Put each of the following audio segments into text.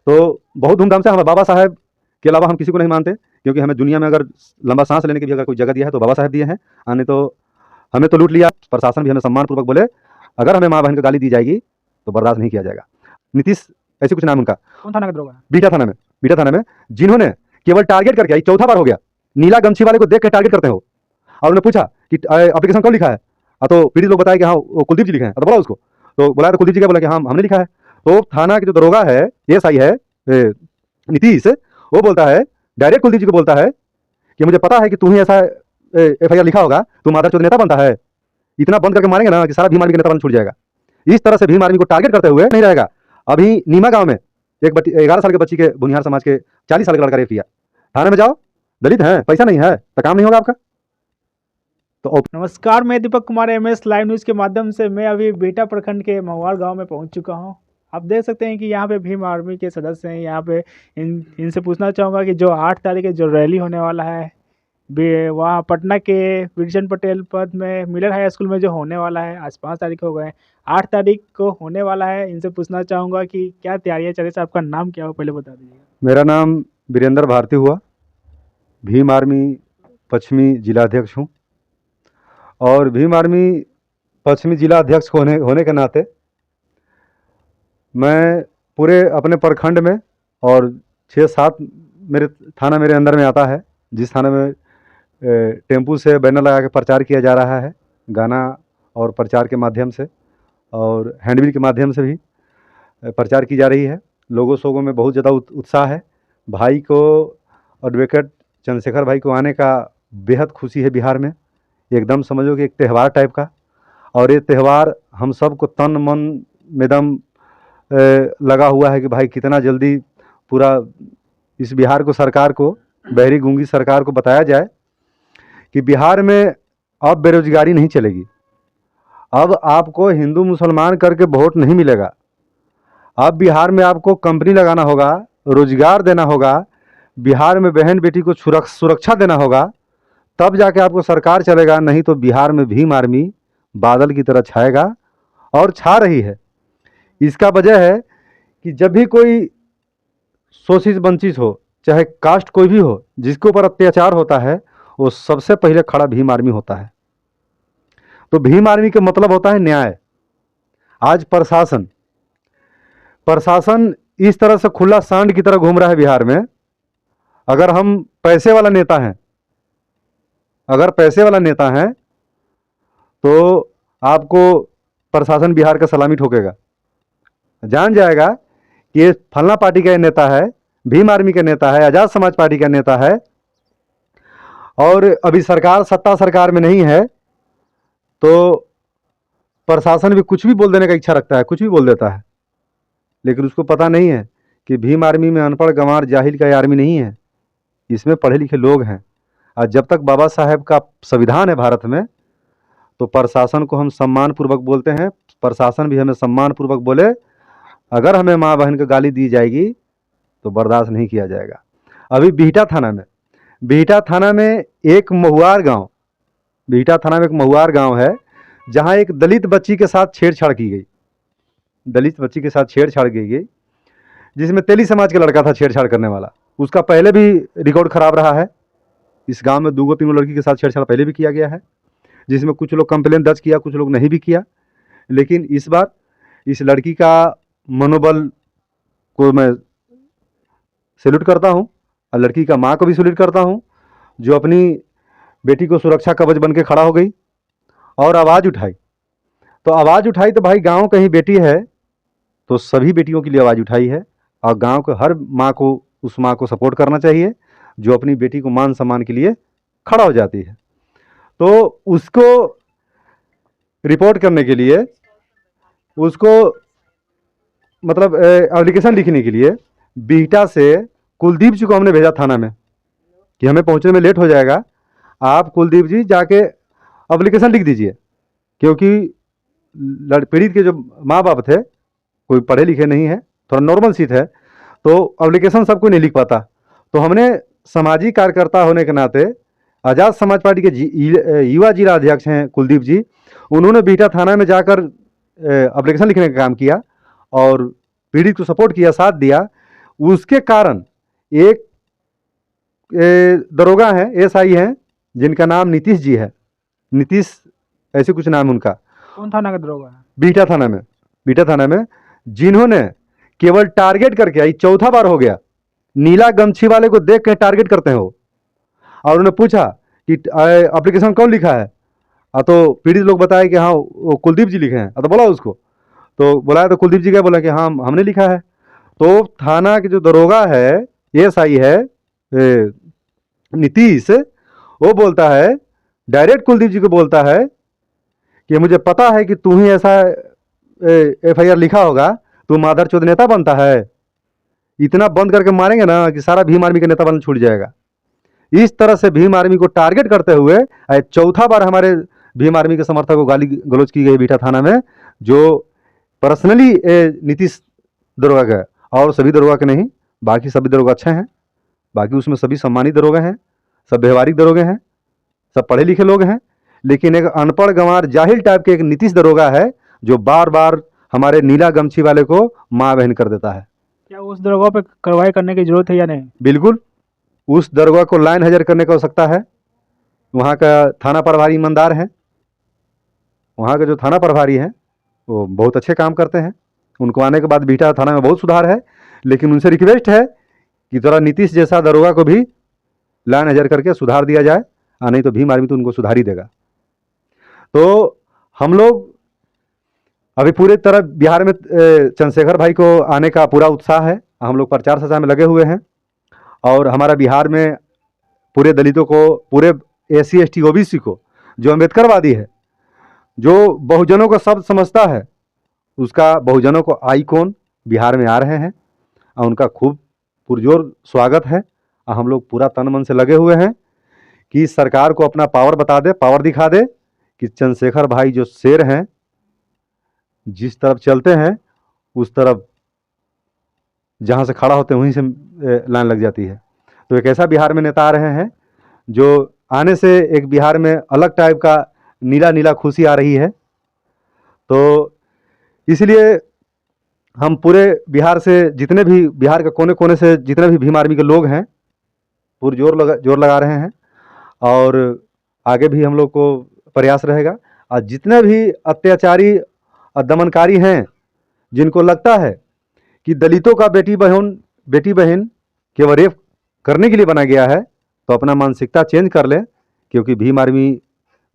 तो बहुत धूमधाम से हमें बाबा साहेब के अलावा हम किसी को नहीं मानते, क्योंकि हमें दुनिया में अगर लंबा सांस लेने की भी अगर कोई जगह दिया है तो बाबा साहेब दिए हैं। नहीं तो हमें तो लूट लिया। प्रशासन भी हमें सम्मानपूर्वक बोले, अगर हमें माँ बहन को गाली दी जाएगी तो बर्दाश्त नहीं किया जाएगा। नीतीश ऐसे कुछ नाम उनका। कौन थाना का दरोगा? बीटा थाना में जिन्होंने केवल टारगेट करके, चौथा बार हो गया, नीला गमछी वाले को देख के टारगेट करते हो। और उन्होंने पूछा कि एप्लीकेशन कब लिखा है, तो पीड़ित लोग बताया कि हाँ वो कुलदीप जी लिखे हैं। तो बोला उसको, तो बोला तो कुलदीप जी क्या बोला कि हाँ हमने लिखा है। तो थाना के जो दरोगा है, एएसआई है नीतीश, वो बोलता है डायरेक्ट कुलदीप जी को बोलता है कि मुझे पता है कि तू ही ऐसा एफआईआर लिखा होगा, तू मादरचोद नेता बनता है, इतना बंद करके मारेंगे ना कि सारा भीम आर्मी का नेता बंद छूट जाएगा। इस तरह से भीम आर्मी को टारगेट करते हुए नहीं रहेगा। अभी नीमा गांव में एक 11 साल के बच्ची के भुनियार समाज के 40 साल का लड़का रेप किया। थाने में जाओ, दलित है, पैसा नहीं है तो काम नहीं होगा आपका। तो नमस्कार, मैं Deepak Kumar MS live news के माध्यम से मैं अभी बेटा प्रखंड के महुआर गांव में पहुंच चुका हूं। आप देख सकते हैं कि यहां पे भीम आर्मी के सदस्य हैं। यहां पे इनसे पूछना चाहूँगा कि जो 8 तारीख के जो रैली होने वाला है वहाँ पटना के विजन पटेल पद में मिलर हाई स्कूल में जो होने वाला है, आज 5 तारीख हो गए, 8 तारीख को होने वाला है। इनसे पूछना चाहूँगा कि क्या तैयारियाँ चल रही है। आपका नाम क्या हो पहले बता दीजिएगा। मेरा नाम वीरेंद्र भारती हुआ, भीम आर्मी पश्चिमी जिलाध्यक्ष हूँ। और भीम आर्मी पश्चिमी जिला अध्यक्ष होने के नाते मैं पूरे अपने प्रखंड में और 6-7 मेरे थाना मेरे अंदर में आता है, जिस थाना में टेम्पू से बैनर लगा के प्रचार किया जा रहा है, गाना और प्रचार के माध्यम से और हैंडबिल के माध्यम से भी प्रचार की जा रही है। लोगों में बहुत ज़्यादा उत्साह है। भाई को, एडवोकेट चंद्रशेखर भाई को आने का बेहद खुशी है बिहार में। एकदम समझो कि एक त्यौहार टाइप का। और ये त्यौहार हम सब को तन मन में दम लगा हुआ है कि भाई कितना जल्दी पूरा इस बिहार को, सरकार को, बहरी गूंगी सरकार को बताया जाए कि बिहार में अब बेरोजगारी नहीं चलेगी। अब आपको हिंदू मुसलमान करके वोट नहीं मिलेगा। अब बिहार में आपको कंपनी लगाना होगा, रोजगार देना होगा, बिहार में बहन बेटी को सुरक्षा देना होगा, तब जाके आपको सरकार चलेगा। नहीं तो बिहार में भीम आर्मी बादल की तरह छाएगा और छा रही है। इसका वजह है कि जब भी कोई शोषित वंचित हो, चाहे कास्ट कोई भी हो, जिसके ऊपर अत्याचार होता है, वो सबसे पहले खड़ा भीम आर्मी होता है। तो भीम आर्मी का मतलब होता है न्याय। आज प्रशासन इस तरह से खुला सांड की तरह घूम रहा है बिहार में। अगर हम पैसे वाला नेता हैं, तो आपको प्रशासन बिहार का सलामी ठोकेगा, जान जाएगा कि ये फलना पार्टी का नेता है, भीम आर्मी का नेता है, आज़ाद समाज पार्टी का नेता है। और अभी सत्ता सरकार में नहीं है, तो प्रशासन भी कुछ भी बोल देने का इच्छा रखता है, कुछ भी बोल देता है। लेकिन उसको पता नहीं है कि भीम आर्मी में अनपढ़ गंवार जाहिल का आर्मी नहीं है, इसमें पढ़े लिखे लोग हैं। और जब तक बाबा साहेब का संविधान है भारत में, तो प्रशासन को हम सम्मानपूर्वक बोलते हैं। प्रशासन भी हमें सम्मानपूर्वक बोले, अगर हमें माँ बहन को गाली दी जाएगी तो बर्दाश्त नहीं किया जाएगा। अभी बिहटा थाना में एक महुआर गांव है, जहां एक दलित बच्ची के साथ छेड़छाड़ की गई। जिसमें तेली समाज का लड़का था छेड़छाड़ करने वाला। उसका पहले भी रिकॉर्ड खराब रहा है। इस गांव में 2-3 लड़की के साथ छेड़छाड़ पहले भी किया गया है, जिसमें कुछ लोग कंप्लेन दर्ज किया, कुछ लोग नहीं भी किया। लेकिन इस बार इस लड़की का मनोबल को मैं सैल्यूट करता हूं, और लड़की का माँ को भी सैल्यूट करता हूं, जो अपनी बेटी को सुरक्षा कवच बन के खड़ा हो गई और आवाज़ उठाई। तो भाई गांव कहीं बेटी है तो सभी बेटियों के लिए आवाज़ उठाई है। और गांव के हर माँ को, उस माँ को सपोर्ट करना चाहिए जो अपनी बेटी को मान सम्मान के लिए खड़ा हो जाती है। तो उसको रिपोर्ट करने के लिए, उसको मतलब एप्लीकेशन लिखने के लिए बिहटा से कुलदीप जी को हमने भेजा थाना में कि हमें पहुंचने में लेट हो जाएगा, आप कुलदीप जी जाके एप्लीकेशन लिख दीजिए। क्योंकि पीड़ित के जो माँ बाप थे, कोई पढ़े लिखे नहीं है, थोड़ा नॉर्मल सीट है, तो एप्लीकेशन सब कोई नहीं लिख पाता। तो हमने सामाजिक कार्यकर्ता होने के नाते, आज़ाद समाज पार्टी के युवा जिला अध्यक्ष हैं कुलदीप जी, उन्होंने बिहटा थाना में जाकर एप्लीकेशन लिखने का काम किया और पीड़ित को सपोर्ट किया, साथ दिया। उसके कारण एक दरोगा हैं, एसआई हैं, जिनका नाम नीतीश जी है, नीतीश ऐसे कुछ नाम उनका, कौन थाना का दरोगा है? बीटा थाना में, बीटा थाना में, जिन्होंने केवल टारगेट करके, आई चौथा बार हो गया, नीला गमछी वाले को देख के टारगेट करते हैं वो, और उन्होंने पूछा कि एप्लीकेशन कौन लिखा है, तो पीड़ित लोग बताए कि हाँ वो कुलदीप जी लिखे हैं। तो बोला उसको, तो बोला तो कुलदीप जी क्या, बोला कि हाँ हमने लिखा है। तो थाना के जो दरोगा है, एसआई है नीतीश, वो बोलता है, डायरेक्ट कुलदीप जी को बोलता है कि मुझे पता है कि तू ही ऐसा एफआईआर लिखा होगा, तू मादरचोद नेता बनता है, इतना बंद करके मारेंगे ना कि सारा भीम आर्मी का नेता बनना छूट जाएगा। इस तरह से भीम आर्मी को टारगेट करते हुए चौथा बार हमारे भीम आर्मी के समर्थक को गाली गलौज की गई बीटा थाना में, जो पर्सनली नीतीश दरोगा का है, और सभी दरोगा के नहीं, बाकी सभी दरोगा अच्छे हैं, बाकी उसमें सभी सम्मानित दरोगे हैं, सब व्यवहारिक दरोगे हैं, सब पढ़े लिखे लोग हैं, लेकिन एक अनपढ़ गंवार जाहिल टाइप के एक नीतीश दरोगा है जो बार बार हमारे नीला गमछी वाले को माँ बहन कर देता है। क्या उस दरोगा पे कार्रवाई करने की जरूरत है या नहीं? बिल्कुल, उस दरोगा को लाइन हाजिर करने की आवश्यकता है। वहाँ का थाना प्रभारी ईमानदार है, वहाँ का जो थाना प्रभारी है वो बहुत अच्छे काम करते हैं, उनको आने के बाद बीटा थाना में बहुत सुधार है, लेकिन उनसे रिक्वेस्ट है कि थोड़ा नीतीश जैसा दरोगा को भी लाइन हाजिर करके सुधार दिया जाए, नहीं तो भीम आर्मी तो उनको सुधार ही देगा। तो हम लोग अभी पूरे तरह बिहार में चंद्रशेखर भाई को आने का पूरा उत्साह है, हम लोग प्रचार सजा में लगे हुए हैं, और हमारा बिहार में पूरे दलितों को, पूरे SC ST OBC को, जो अम्बेडकरवादी है, जो बहुजनों को शब्द समझता है, उसका बहुजनों को आइकॉन बिहार में आ रहे हैं, और उनका खूब पुरजोर स्वागत है। और हम लोग पूरा तन मन से लगे हुए हैं कि सरकार को अपना पावर बता दे, पावर दिखा दे कि चंद्रशेखर भाई जो शेर हैं, जिस तरफ चलते हैं उस तरफ जहाँ से खड़ा होते हैं वहीं से लाइन लग जाती है। तो एक ऐसा बिहार में नेता आ रहे हैं जो आने से एक बिहार में अलग टाइप का नीला नीला खुशी आ रही है। तो इसलिए हम पूरे बिहार से, जितने भी बिहार के कोने कोने से जितने भी भीम आर्मी के लोग हैं, पूरे जोर लगा रहे हैं, और आगे भी हम लोग को प्रयास रहेगा। और जितने भी अत्याचारी और दमनकारी हैं, जिनको लगता है कि दलितों का बेटी बहन केवल रेप करने के लिए बना गया है, तो अपना मानसिकता चेंज कर ले, क्योंकि भीम आर्मी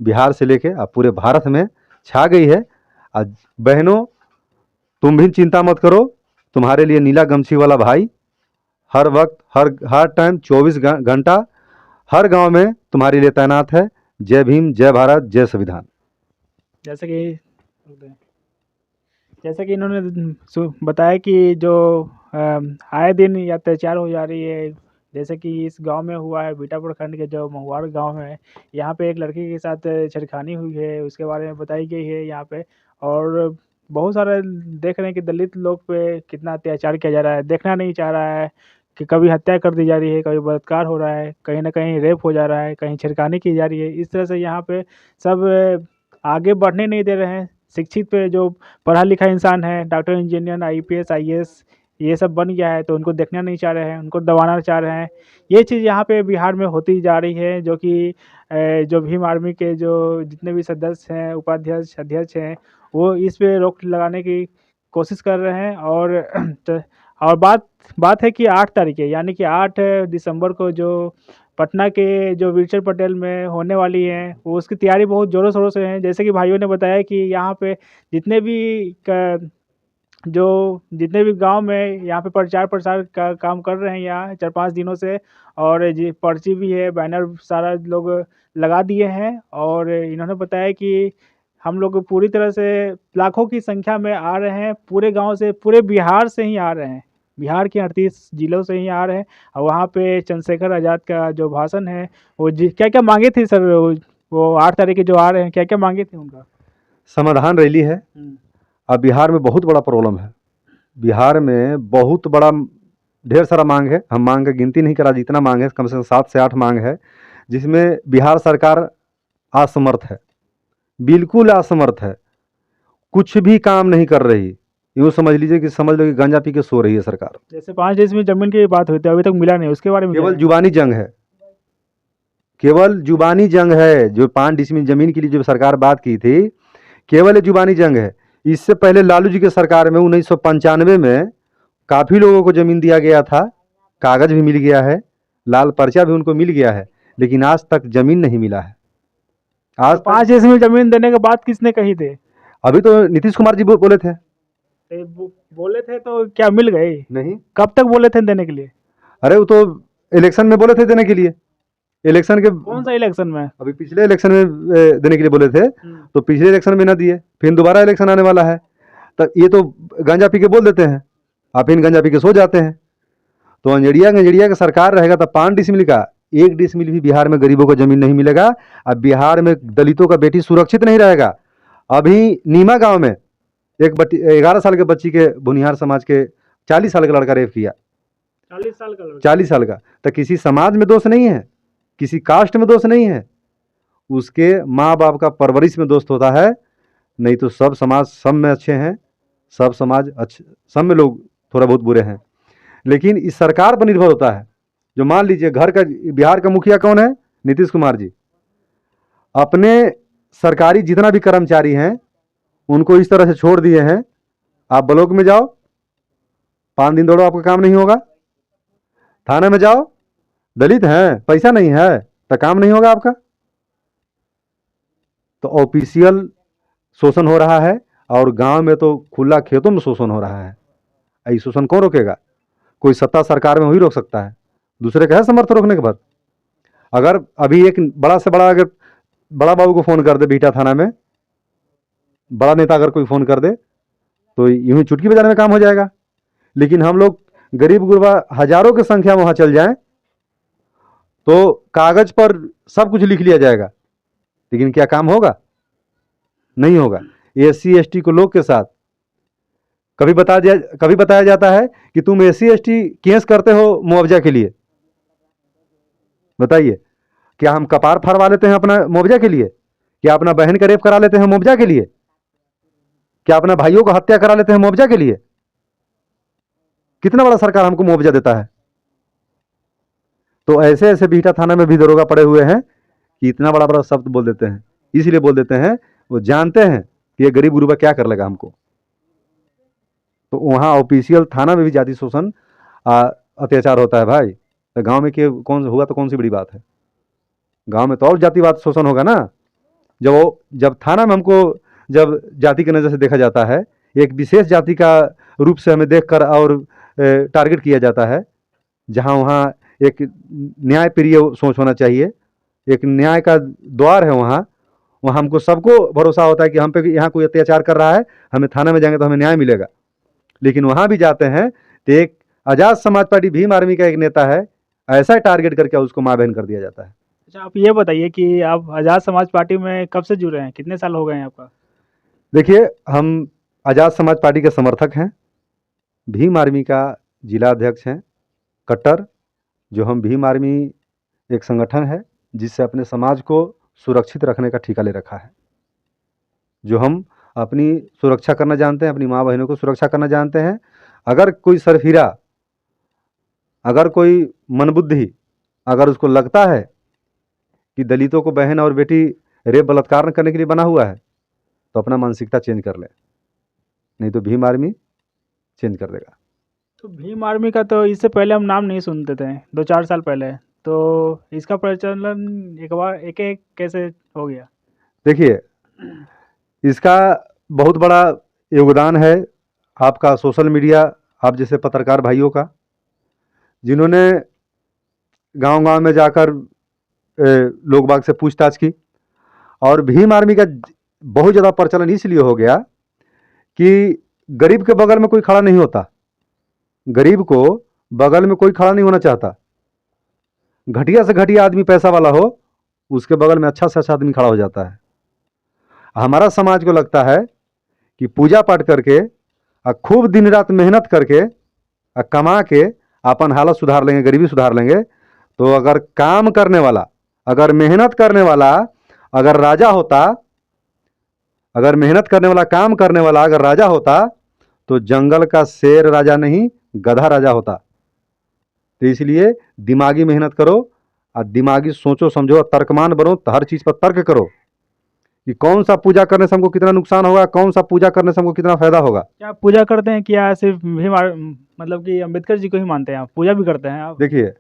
बिहार से लेके अब पूरे भारत में छा गई है। आज बहनों, तुम भी चिंता मत करो, तुम्हारे लिए नीला गमछी वाला भाई हर वक्त, हर टाइम 24 घंटा हर गांव में तुम्हारे लिए तैनात है। जय भीम, जय भारत, जय संविधान। जैसे कि इन्होंने बताया कि जो आए दिन ये अत्याचार हो जा रही है, जैसे कि इस गांव में हुआ है, बीटा प्रखंड के जो महुआर गांव है, यहाँ पे एक लड़की के साथ छेड़खानी हुई है, उसके बारे में बताई गई है यहाँ पे। और बहुत सारे देख रहे हैं कि दलित लोग पे कितना अत्याचार किया जा रहा है, देखना नहीं चाह रहा है कि कभी हत्या कर दी जा रही है, कभी बलात्कार हो रहा है, कहीं ना कहीं रेप हो जा रहा है, कहीं छेड़खानी की जा रही है। इस तरह से यहाँ पे सब आगे बढ़ने नहीं दे रहे हैं। शिक्षित पे जो पढ़ा लिखा इंसान है, डॉक्टर, इंजीनियर, IPS IAS ये सब बन गया है, तो उनको देखना नहीं चाह रहे हैं, उनको दबाना चाह रहे हैं। ये चीज़ यहाँ पे बिहार में होती जा रही है, जो कि जो भीम आर्मी के जो जितने भी सदस्य हैं, उपाध्यक्ष, अध्यक्ष हैं, वो इस पे रोक लगाने की कोशिश कर रहे हैं। और बात है कि 8 तारीख है, यानी कि 8 दिसंबर को जो पटना के जो वीरचंद पटेल में होने वाली है, वो उसकी तैयारी बहुत ज़ोरों शोरों से है। जैसे कि भाइयों ने बताया कि यहाँ पे जितने भी गांव में यहाँ पे प्रचार प्रसार का काम कर रहे हैं यहाँ 4-5 दिनों से, और जी पर्ची भी है, बैनर सारा लोग लगा दिए हैं। और इन्होंने बताया कि हम लोग पूरी तरह से लाखों की संख्या में आ रहे हैं, पूरे गांव से, पूरे बिहार से ही आ रहे हैं, बिहार के 38 जिलों से ही आ रहे हैं। और वहाँ पे चंद्रशेखर आज़ाद का जो भाषण है, वो क्या क्या मांगे थे सर, वो 8 तारीख के जो आ रहे हैं, क्या क्या मांगे थे उनका? समाधान रैली है। अब बिहार में बहुत बड़ा प्रॉब्लम है, बिहार में बहुत बड़ा ढेर सारा मांग है, हम मांग की गिनती नहीं करा, जितना मांग है कम से कम 7 से 8 मांग है, जिसमें बिहार सरकार असमर्थ है, बिल्कुल असमर्थ है, कुछ भी काम नहीं कर रही। यूँ समझ लीजिए कि समझ लो कि गांजा पी के सो रही है सरकार। जैसे 5 डिसमिल जमीन की बात हुई थी, अभी तक मिला नहीं, उसके बारे में क्या केवल है? जुबानी जंग है, केवल जुबानी जंग है। जो 5 डिसमिल जमीन के लिए जो सरकार बात की थी, केवल ये जुबानी जंग है। इससे पहले लालू जी के सरकार में 1995 में काफ़ी लोगों को ज़मीन दिया गया था, कागज़ भी मिल गया है, लाल पर्चा भी उनको मिल गया है, लेकिन आज तक ज़मीन नहीं मिला है। आज तो तक 5 डिसमिल जमीन देने के बाद किसने कही थे? अभी तो नीतीश कुमार जी बोले थे। बोले थे तो क्या मिल गए? नहीं, कब तक बोले थे देने के लिए? अरे वो तो इलेक्शन में बोले थे देने के लिए। इलेक्शन के कौन सा इलेक्शन में? अभी पिछले इलेक्शन में देने के लिए बोले थे, तो पिछले इलेक्शन में ना दिए, फिर दोबारा इलेक्शन आने वाला है। तब ये तो गांजा पी के बोल देते हैं, आप इन गांजा पी के सो जाते हैं। तो अंजड़िया गंजड़िया का सरकार रहेगा तब 5 डिसमिल का 1 डिसमिल भी बिहार में गरीबों को जमीन नहीं मिलेगा। अब बिहार में दलितों का बेटी सुरक्षित नहीं रहेगा। अभी नीमा गांव में एक 11 साल के बच्ची के बुनियार समाज के 40 साल का लड़का रेप किया। 40 साल का लड़का? 40 साल का। तो किसी समाज में दोष नहीं है, किसी कास्ट में दोष नहीं है, उसके माँ बाप का परवरिश में दोस्त होता है। नहीं तो सब समाज सब में अच्छे हैं, सब समाज अच्छे, सब में लोग थोड़ा बहुत बुरे हैं। लेकिन इस सरकार पर निर्भर होता है। जो मान लीजिए घर का, बिहार का मुखिया कौन है? नीतीश कुमार जी। अपने सरकारी जितना भी कर्मचारी हैं उनको इस तरह से छोड़ दिए हैं, आप ब्लॉक में जाओ 5 दिन दौड़ो आपका काम नहीं होगा, थाने में जाओ दलित हैं पैसा नहीं है तो काम नहीं होगा आपका। तो ऑफिशियल शोषण हो रहा है और गांव में तो खुला खेतों में शोषण हो रहा है। ये शोषण कौन रोकेगा? कोई सत्ता सरकार में वही रोक सकता है, दूसरे का है समर्थ रोकने के बाद। अगर अभी एक बड़ा से बड़ा, अगर बड़ा बाबू को फ़ोन कर दे बीटा थाना में, बड़ा नेता अगर कोई फ़ोन कर दे तो यूं ही चुटकी बजाने में काम हो जाएगा। लेकिन हम लोग गरीब गुरबा हजारों की संख्या में वहाँ चल जाएं तो कागज पर सब कुछ लिख लिया जाएगा, लेकिन क्या काम होगा? नहीं होगा। SC ST को लोग के साथ कभी बताया जाता है कि तुम SC ST केस करते हो मुआवजा के लिए। बताइए, क्या हम कपार फरवा लेते हैं अपना मुआवजा के लिए? क्या अपना बहन का रेप करा लेते हैं मुआवजा के लिए? क्या अपना भाइयों को हत्या करा लेते हैं मुआवजा के लिए? कितना बड़ा सरकार हमको मुआवजा देता है। तो ऐसे ऐसे बीटा थाना में भी दरोगा पड़े हुए हैं कि इतना बड़ा बड़ा शब्द बोल देते हैं। इसलिए बोल देते हैं, वो जानते हैं कि ये गरीब गुरुबा क्या कर लेगा हमको। तो वहाँ ऑफिशियल थाना में भी जाति शोषण अत्याचार होता है भाई। तो गांव में के कौन हुआ तो कौन सी बड़ी बात है? गांव में तो और जातिवाद शोषण होगा ना। जब थाना में हमको जब जाति की नज़र से देखा जाता है, एक विशेष जाति का रूप से हमें देखकर और टारगेट किया जाता है, जहाँ वहाँ एक न्याय प्रिय सोच होना चाहिए, एक न्याय का द्वार है वहाँ हमको सबको भरोसा होता है कि हम पे यहाँ कोई अत्याचार कर रहा है, हमें थाने में जाएंगे तो हमें न्याय मिलेगा। लेकिन वहाँ भी जाते हैं तो एक आज़ाद समाज पार्टी भीम आर्मी का एक नेता है, ऐसा टारगेट करके उसको माँ बहन कर दिया जाता है। अच्छा, आप ये बताइए कि आप आज़ाद समाज पार्टी में कब से जुड़े हैं, कितने साल हो गए हैं आपका? देखिए, हम आज़ाद समाज पार्टी के समर्थक हैं, भीम आर्मी का जिला अध्यक्ष हैं कट्टर। जो हम भीम आर्मी एक संगठन है जिससे अपने समाज को सुरक्षित रखने का ठेका ले रखा है। जो हम अपनी सुरक्षा करना जानते हैं, अपनी माँ बहनों को सुरक्षा करना जानते हैं। अगर कोई सरफिरा, अगर कोई मनबुद्धि, अगर उसको लगता है कि दलितों को बहन और बेटी रेप बलात्कार करने के लिए बना हुआ है, तो अपना मानसिकता चेंज कर ले, नहीं तो भीम आर्मी चेंज कर देगा। तो भीम आर्मी का तो इससे पहले हम नाम नहीं सुनते थे, 2-4 साल पहले। तो इसका प्रचलन एक एक कैसे हो गया? देखिए, इसका बहुत बड़ा योगदान है आपका सोशल मीडिया, आप जैसे पत्रकार भाइयों का, जिन्होंने गांव-गांव में जाकर लोग बाग से पूछताछ की। और भीम आर्मी का बहुत ज़्यादा प्रचलन इसलिए हो गया कि गरीब के बगल में कोई खड़ा नहीं होता, गरीब को बगल में कोई खड़ा नहीं होना चाहता। घटिया से घटिया आदमी पैसा वाला हो, उसके बगल में अच्छा से अच्छा आदमी खड़ा हो जाता है। हमारा समाज को लगता है कि पूजा पाठ करके खूब दिन रात मेहनत करके कमा के अपन हालत सुधार लेंगे, गरीबी सुधार लेंगे। तो अगर काम करने वाला, अगर मेहनत करने वाला, अगर राजा होता, अगर मेहनत करने वाला, काम करने वाला अगर राजा होता, तो जंगल का शेर राजा नहीं, गधा राजा होता। तो इसलिए दिमागी मेहनत करो और दिमागी सोचो समझो और तर्कमान बनो, तो हर चीज़ पर तर्क करो कि कौन सा पूजा करने से हमको कितना नुकसान होगा, कौन सा पूजा करने से हमको कितना फायदा होगा। क्या आप पूजा करते हैं, क्या सिर्फ मतलब कि अम्बेडकर जी को ही मानते हैं, आप पूजा भी करते हैं आप? देखिए,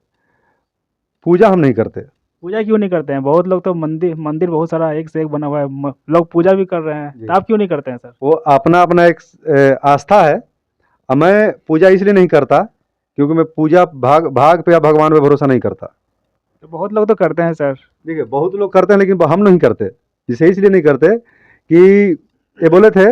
पूजा हम नहीं करते। पूजा क्यों नहीं करते हैं? बहुत लोग तो मंदिर मंदिर बहुत सारा एक से एक बना हुआ है, लोग पूजा भी कर रहे हैं, जी। तो आप क्यों नहीं करते हैं सर? वो अपना अपना एक आस्था है। अब मैं पूजा इसलिए नहीं करता क्योंकि मैं पूजा भाग भाग पे या भगवान पे भरोसा नहीं करता। तो बहुत लोग तो करते हैं सर। देखिए, बहुत लोग करते हैं लेकिन हम नहीं करते। जिसे इसलिए नहीं करते कि ये बोले थे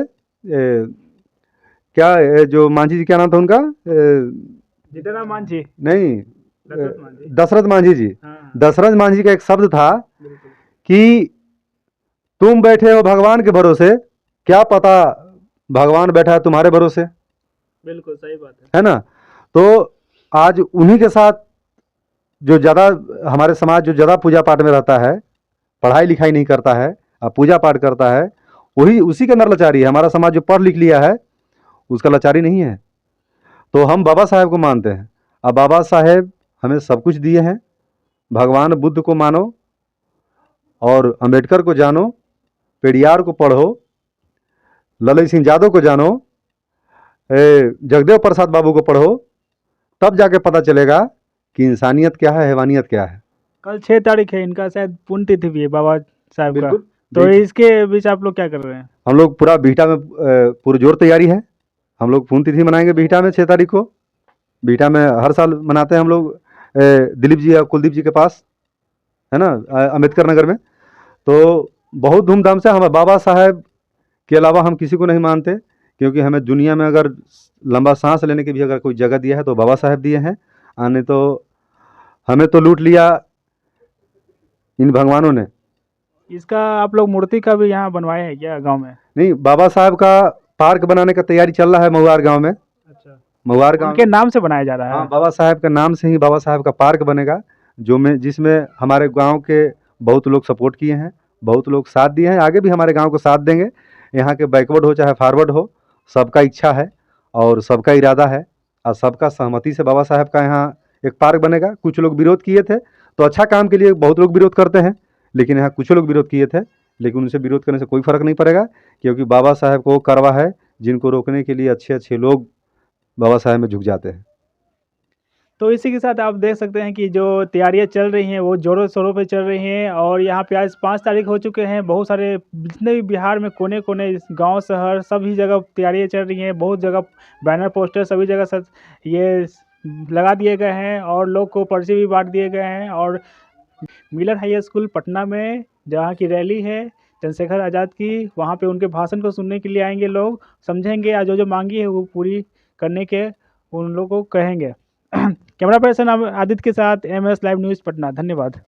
क्या जो मांझी जी, क्या नाम था उनका, जितेराम मांझी। नहीं, दशरथ मांझी। दशरथ मांझी जी। हाँ, दशरथ मांझी का एक शब्द था बिल्कुल। कि तुम बैठे हो भगवान के भरोसे, क्या पता भगवान बैठा है तुम्हारे भरोसे, बिल्कुल सही बात है। है ना। तो आज उन्हीं के साथ जो ज़्यादा, हमारे समाज जो ज़्यादा पूजा पाठ में रहता है, पढ़ाई लिखाई नहीं करता है और पूजा पाठ करता है, वही उसी के अंदर लाचारी है। हमारा समाज जो पढ़ लिख लिया है उसका लाचारी नहीं है। तो हम बाबा साहेब को मानते हैं। अब बाबा साहेब हमें सब कुछ दिए हैं। भगवान बुद्ध को मानो और अंबेडकर को जानो, पेरियार को पढ़ो, ललित सिंह यादव को जानो, जगदेव प्रसाद बाबू को पढ़ो, तब जाके पता चलेगा कि इंसानियत क्या है, हैवानियत क्या है। कल 6 तारीख है, इनका शायद पुण्यतिथि भी है बाबा साहब का। बिल्कुल। तो इसके बीच आप लोग क्या कर रहे हैं? हम लोग पूरा बीटा में पुरजोर तैयारी है। हम लोग पुण्यतिथि मनाएंगे बीटा में 6 तारीख को। बीटा में हर साल मनाते हैं हम लोग, दिलीप जी या कुलदीप जी के पास, है ना, अम्बेडकर नगर में। तो बहुत धूमधाम से हम बाबा साहेब के अलावा हम किसी को नहीं मानते, क्योंकि हमें दुनिया में अगर लंबा सांस लेने की भी अगर कोई जगह दिया है तो बाबा साहेब दिए हैं। आने तो हमें तो लूट लिया इन भगवानों ने। इसका आप लोग मूर्ति का भी यहाँ बनवाए हैं क्या गांव में? नहीं, बाबा साहब का पार्क बनाने का तैयारी चल रहा है महुआर गांव में। अच्छा, महुआर गांव उनके नाम से बनाया जा रहा हाँ, है? बाबा साहेब का नाम से ही बाबा साहेब का पार्क बनेगा, जिसमें हमारे गांव के बहुत लोग सपोर्ट किए हैं, बहुत लोग साथ दिए हैं, आगे भी हमारे गांव को साथ देंगे। यहाँ के बैकवर्ड हो चाहे फॉरवर्ड हो, सबका इच्छा है और सबका इरादा है और सबका सहमति से बाबा साहेब का यहाँ एक पार्क बनेगा। कुछ लोग विरोध किए थे, तो अच्छा काम के लिए बहुत लोग विरोध करते हैं, लेकिन यहाँ कुछ लोग विरोध किए थे, लेकिन उनसे विरोध करने से कोई फ़र्क नहीं पड़ेगा, क्योंकि बाबा साहेब को वो करवा है जिनको रोकने के लिए अच्छे अच्छे लोग बाबा साहेब में झुक जाते हैं। तो इसी के साथ आप देख सकते हैं कि जो तैयारियां चल रही हैं वो ज़ोरों शोरों पे चल रही हैं, और यहाँ पे आज 5 तारीख हो चुके हैं। बहुत सारे जितने भी बिहार में कोने कोने गांव शहर सभी जगह तैयारियां चल रही हैं। बहुत जगह बैनर पोस्टर सभी जगह सब ये लगा दिए गए हैं, और लोग को पर्ची भी बांट दिए गए हैं। और मिलर हाई स्कूल पटना में जहाँ की रैली है चंद्रशेखर आज़ाद की, वहाँ पे उनके भाषण को सुनने के लिए आएंगे लोग, समझेंगे और जो जो मांगी है वो पूरी करने के उन लोगों को कहेंगे। कैमरा पर्सन आदित्य के साथ MS लाइव न्यूज़ पटना। धन्यवाद।